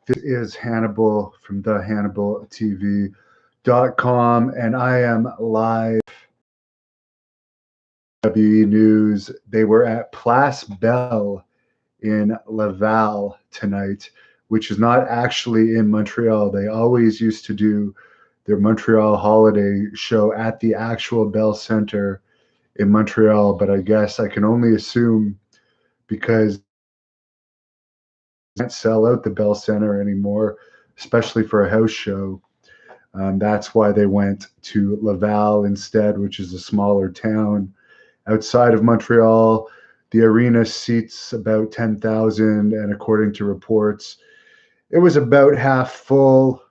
This is Hannibal from the Hannibal TV.com, and I am live. WWE News. They were at Place Belle in Laval tonight, which is not actually in Montreal. They always used to do their Montreal holiday show at the actual Bell Center in Montreal, but I guess I can only assume because can't sell out the Bell Center anymore, especially for a house show. That's why they went to Laval instead, which is a smaller town outside of Montreal. The arena seats about 10,000, and according to reports, it was about half full.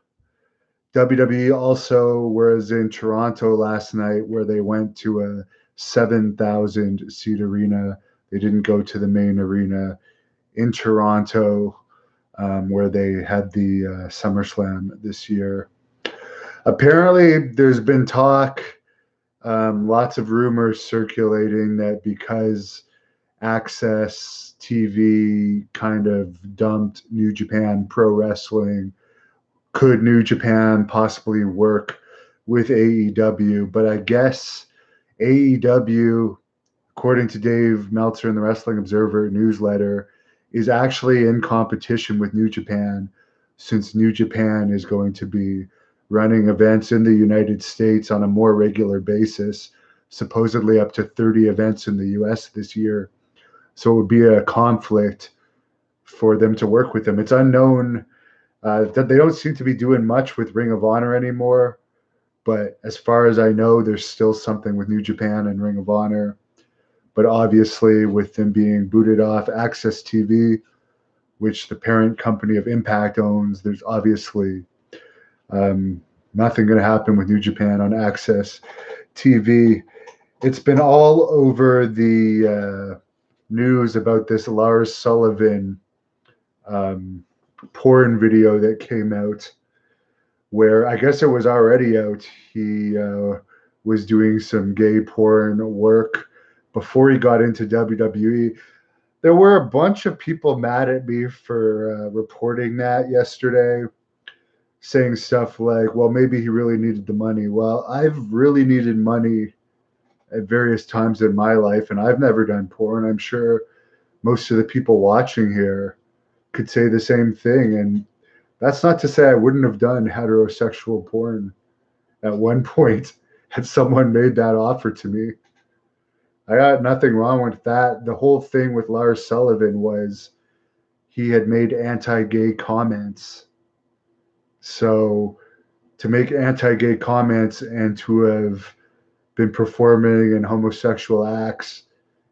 WWE also was in Toronto last night, where they went to a 7,000 seat arena. They didn't go to the main arena in Toronto, where they had the SummerSlam this year. Apparently, there's been talk, lots of rumors circulating that because Access TV kind of dumped New Japan Pro Wrestling, could New Japan possibly work with AEW? But I guess AEW, according to Dave Meltzer in the Wrestling Observer newsletter, is actually in competition with New Japan, since New Japan is going to be running events in the United States on a more regular basis, supposedly up to 30 events in the US this year. So it would be a conflict for them to work with them. It's unknown that they don't seem to be doing much with Ring of Honor anymore, but as far as I know, there's still something with New Japan and Ring of Honor. But obviously, with them being booted off Access TV, which the parent company of Impact owns, there's obviously nothing going to happen with New Japan on Access TV. It's been all over the news about this Lars Sullivan porn video that came out, where I guess it was already out. He was doing some gay porn work before he got into WWE. There were a bunch of people mad at me for reporting that yesterday, saying stuff like, well, maybe he really needed the money. Well, I've really needed money at various times in my life, and I've never done porn. I'm sure most of the people watching here could say the same thing. And that's not to say I wouldn't have done heterosexual porn at one point had someone made that offer to me. I got nothing wrong with that. The whole thing with Lars Sullivan was he had made anti-gay comments. So to make anti-gay comments and to have been performing in homosexual acts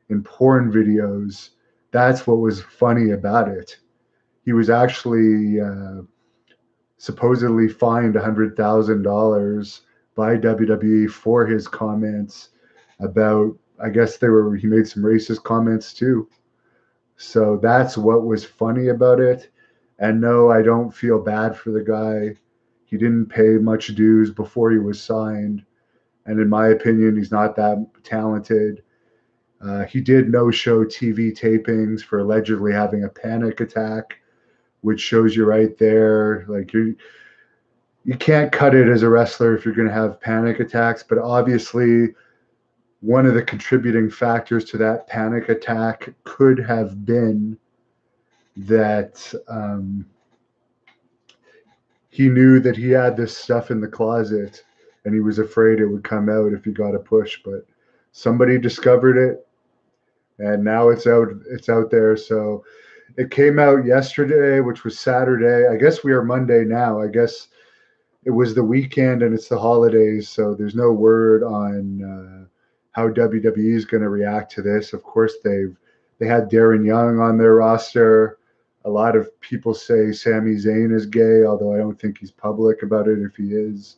in porn videos, that's what was funny about it. He was actually supposedly fined $100,000 by WWE for his comments about, I guess he made some racist comments too. So that's what was funny about it. And no, I don't feel bad for the guy. He didn't pay much dues before he was signed. And in my opinion, he's not that talented. He did no-show TV tapings for allegedly having a panic attack, which shows you right there, like you can't cut it as a wrestler if you're going to have panic attacks. But obviously, one of the contributing factors to that panic attack could have been that he knew that he had this stuff in the closet, and he was afraid it would come out if he got a push. But somebody discovered it, and now it's out there. So it came out yesterday, which was Saturday. I guess we are Monday now. I guess it was the weekend and it's the holidays, so there's no word on how WWE is going to react to this. Of course, they had Darren Young on their roster. A lot of people say Sami Zayn is gay, although I don't think he's public about it if he is.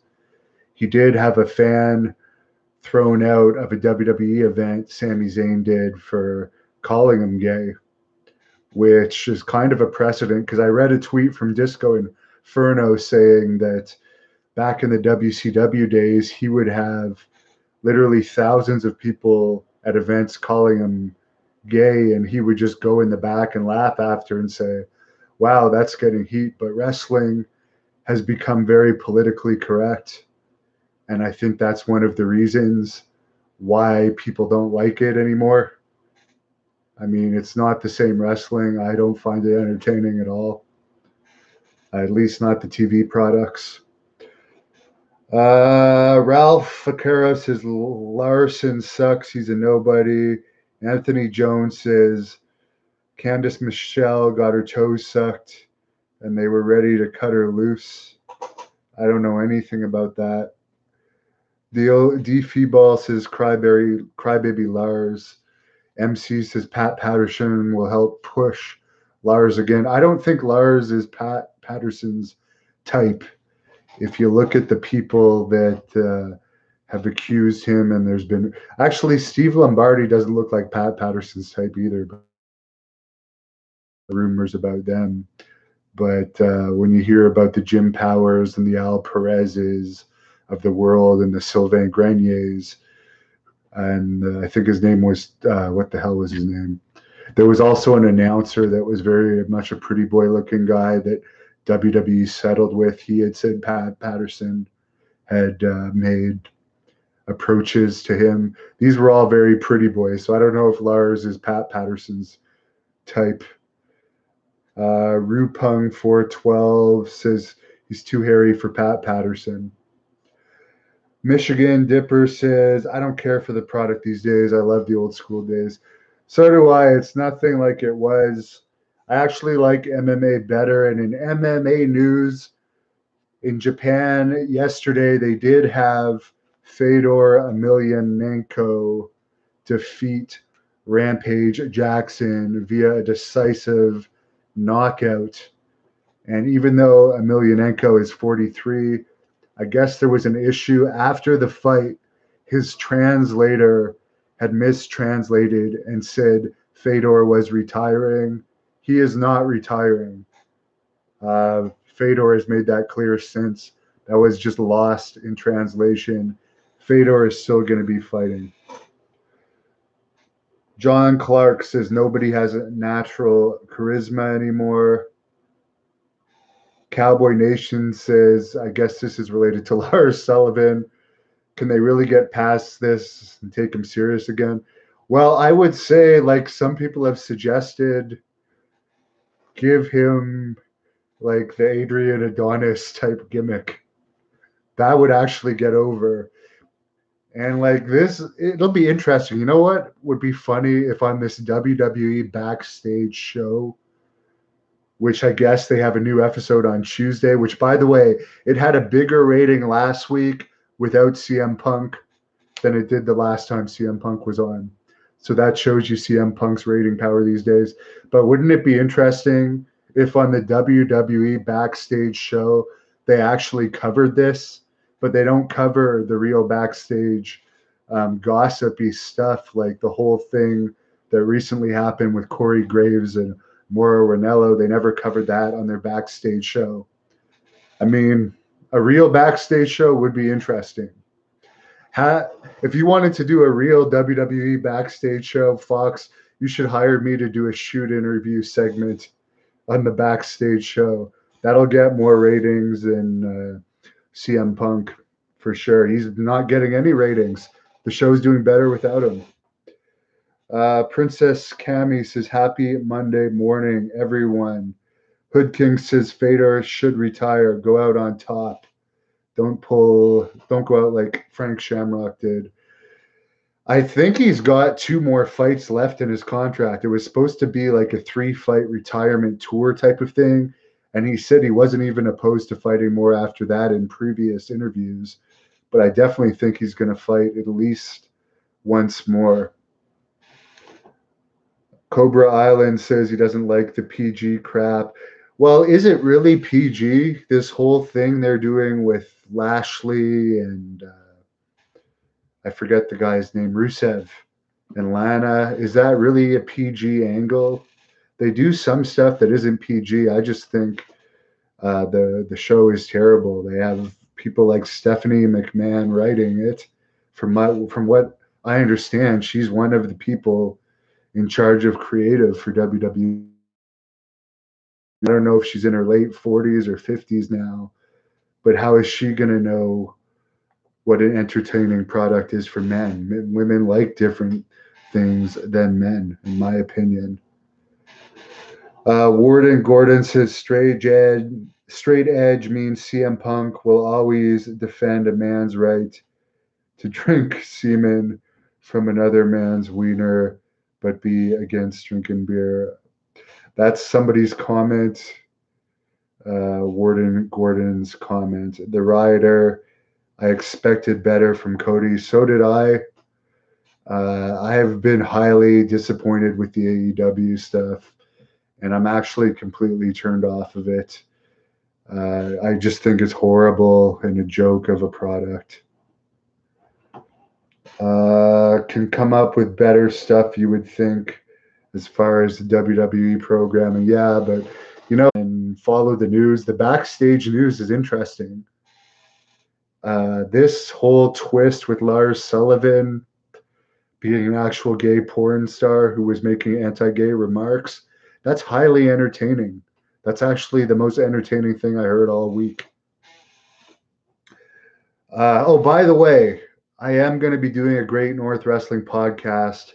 He did have a fan thrown out of a WWE event, Sami Zayn did, for calling him gay, which is kind of a precedent, because I read a tweet from Disco Inferno saying that back in the WCW days, he would have literally thousands of people at events calling him gay, and he would just go in the back and laugh after and say, wow, that's getting heat. But wrestling has become very politically correct. And I think that's one of the reasons why people don't like it anymore. I mean, it's not the same wrestling. I don't find it entertaining at all, at least not the TV products. Ralph Vaquero says Larson sucks. He's a nobody. Anthony Jones says Candice Michelle got her toes sucked and they were ready to cut her loose. I don't know anything about that. D. Feeball says Crybaby Lars. MC says Pat Patterson will help push Lars again. I don't think Lars is Pat Patterson's type. If you look at the people that have accused him, and there's been actually Steve Lombardi doesn't look like Pat Patterson's type either. But rumors about them. But when you hear about the Jim Powers and the Al Perez's of the world and the Sylvain Greniers, and I think his name was, what the hell was his name? There was also an announcer that was very much a pretty boy looking guy that WWE settled with. He had said Pat Patterson had made approaches to him. These were all very pretty boys. So I don't know if Lars is Pat Patterson's type. Rupung 412 says he's too hairy for Pat Patterson. Michigan Dipper says, I don't care for the product these days. I love the old school days. So do I. It's nothing like it was. I actually like MMA better. And in MMA news, in Japan yesterday, they did have Fedor Emelianenko defeat Rampage Jackson via a decisive knockout. And even though Emelianenko is 43, I guess there was an issue after the fight. His translator had mistranslated and said Fedor was retiring. He is not retiring. Fedor has made that clear since. That was just lost in translation. Fedor is still going to be fighting. John Clark says nobody has a natural charisma anymore. Cowboy Nation says, I guess this is related to Lars Sullivan. Can they really get past this and take him serious again? Well, I would say, like some people have suggested, give him like the Adrian Adonis type gimmick. That would actually get over. And like this, it'll be interesting. You know what would be funny if on this WWE backstage show, which I guess they have a new episode on Tuesday, which, by the way, it had a bigger rating last week without CM Punk than it did the last time CM Punk was on. So that shows you CM Punk's rating power these days. But wouldn't it be interesting if on the WWE backstage show they actually covered this, but they don't cover the real backstage gossipy stuff, like the whole thing that recently happened with Corey Graves and Mauro Ranallo? They never covered that on their backstage show. I mean, a real backstage show would be interesting. If you wanted to do a real WWE backstage show, Fox, you should hire me to do a shoot interview segment on the backstage show. That'll get more ratings than CM Punk for sure. He's not getting any ratings. The show's doing better without him. Princess Cami says, happy Monday morning, everyone. Hood King says, Fedor should retire, go out on top. Don't go out like Frank Shamrock did. I think he's got 2 more fights left in his contract. It was supposed to be like a 3-fight retirement tour type of thing. And he said he wasn't even opposed to fighting more after that in previous interviews. But I definitely think he's going to fight at least once more. Cobra Island says he doesn't like the PG crap. Well, is it really PG, this whole thing they're doing with Lashley and I forget the guy's name, Rusev and Lana? Is that really a PG angle? They do some stuff that isn't PG. I just think the show is terrible. They have people like Stephanie McMahon writing it. From what I understand, she's one of the people in charge of creative for WWE. I don't know if she's in her late 40s or 50s now, but how is she going to know what an entertaining product is for men? Women like different things than men, in my opinion. Warden Gordon says straight edge means CM Punk will always defend a man's right to drink semen from another man's wiener, but be against drinking beer. That's somebody's comment. Warden Gordon's comment. The rioter, I expected better from Cody. So did I. I have been highly disappointed with the AEW stuff, and I'm actually completely turned off of it. I just think it's horrible and a joke of a product. Can come up with better stuff, you would think, as far as the WWE programming. Yeah, but and follow the news. The backstage news is interesting. This whole twist with Lars Sullivan being an actual gay porn star who was making anti-gay remarks, that's highly entertaining. That's actually the most entertaining thing I heard all week. Oh, by the way, I am going to be doing a Great North Wrestling podcast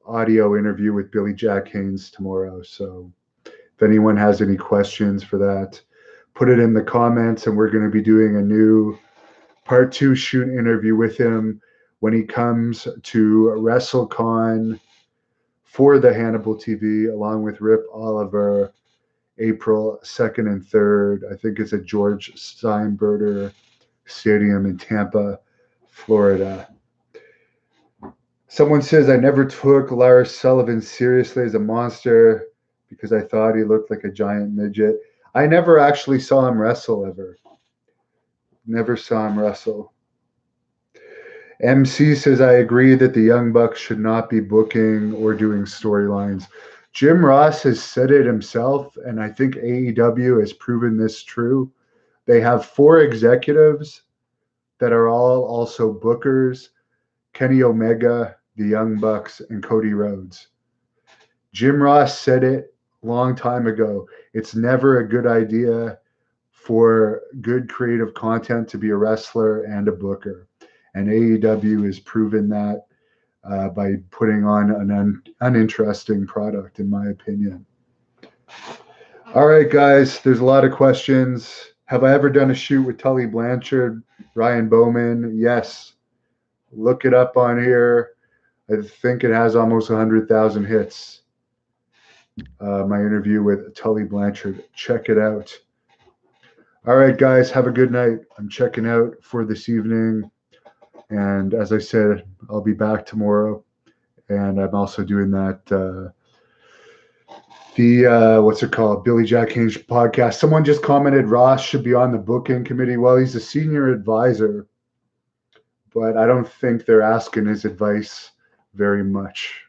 audio interview with Billy Jack Haynes tomorrow. So if anyone has any questions for that, put it in the comments, and we're going to be doing a new part 2 shoot interview with him when he comes to WrestleCon for the Hannibal TV, along with Rip Oliver, April 2nd and 3rd. I think it's at George Steinbrenner Stadium in Tampa, Florida. Someone says, I never took Lars Sullivan seriously as a monster because I thought he looked like a giant midget. I never actually saw him wrestle ever. Never saw him wrestle. MC says, I agree that the Young Bucks should not be booking or doing storylines. Jim Ross has said it himself, and I think AEW has proven this true. They have 4 executives that are all also bookers: Kenny Omega, the Young Bucks, and Cody Rhodes. Jim Ross said it a long time ago. It's never a good idea for good creative content to be a wrestler and a booker. And AEW has proven that by putting on an uninteresting product, in my opinion. All right, guys, there's a lot of questions. Have I ever done a shoot with Tully Blanchard, Ryan Bowman? Yes. Look it up on here. I think it has almost 100,000 hits. My interview with Tully Blanchard. Check it out. All right, guys, have a good night. I'm checking out for this evening. And as I said, I'll be back tomorrow. And I'm also doing that, what's it called? Billy Jack Haynes podcast. Someone just commented Ross should be on the booking committee. Well, he's a senior advisor, but I don't think they're asking his advice very much.